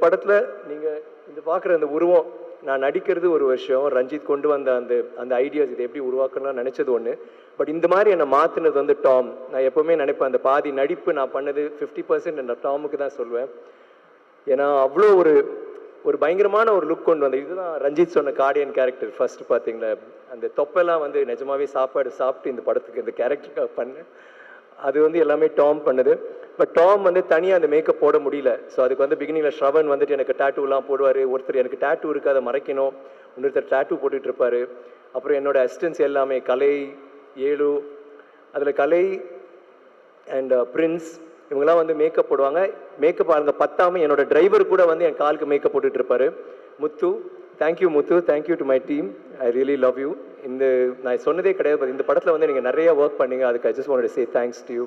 படத்தில் நீங்கள் இந்த பார்க்குற அந்த உருவம், நான் நடிக்கிறது ஒரு வருஷம், ரஞ்சித் கொண்டு வந்த அந்த அந்த ஐடியாஸ் இதை எப்படி உருவாக்கணும்னு நினச்சது ஒன்று. பட் இந்த மாதிரி என்னை மாற்றினது வந்து டாம். நான் எப்போவுமே நினைப்பேன், அந்த பாதி நடிப்பு நான் பண்ணது 50% நான் டாமுக்கு தான் சொல்வேன். ஏன்னா அவ்வளோ ஒரு ஒரு பயங்கரமான ஒரு லுக் கொண்டு வந்தேன். இதுதான் ரஞ்சித் சொன்ன கார்டியன் கேரக்டர். ஃபர்ஸ்ட் பார்த்தீங்களா, அந்த தொப்பெல்லாம் வந்து நிஜமாவே சாப்பாடு சாப்பிட்டு இந்த படத்துக்கு இந்த கேரக்டருக்காக பண்ணேன். அது வந்து எல்லாமே டாம் பண்ணது. பட் டாம் வந்து தனியாக அந்த மேக்கப் போட முடியல. ஸோ அதுக்கு வந்து பிகினிங்கில் ஸ்ரவன் வந்துட்டு எனக்கு டேட்டூலாம் போடுவார். ஒருத்தர் எனக்கு டேட்டூ இருக்குது அதை மறைக்கணும், இன்னொருத்தர் டேட்டூ போட்டுட்டு இருப்பார். அப்புறம் என்னோட அசிஸ்டன்ஸ் எல்லாமே கலை, ஏழு, அதில் கலை அண்ட் பிரின்ஸ் இவங்கெல்லாம் வந்து மேக்கப் போடுவாங்க. மேக்கப் ஆளுங்க பத்தாமல் என்னோட டிரைவர் கூட வந்து என் காலுக்கு மேக்கப் போட்டுட்டு இருப்பாரு. Muthu, thank you Muthu, thank you to my team, I really love you. இந்த நான் சொன்னதே கிடையாது, இந்த படத்தில் வந்து நீங்கள் நிறைய ஒர்க் பண்ணீங்க, அதுக்கு I just want to say thanks to you.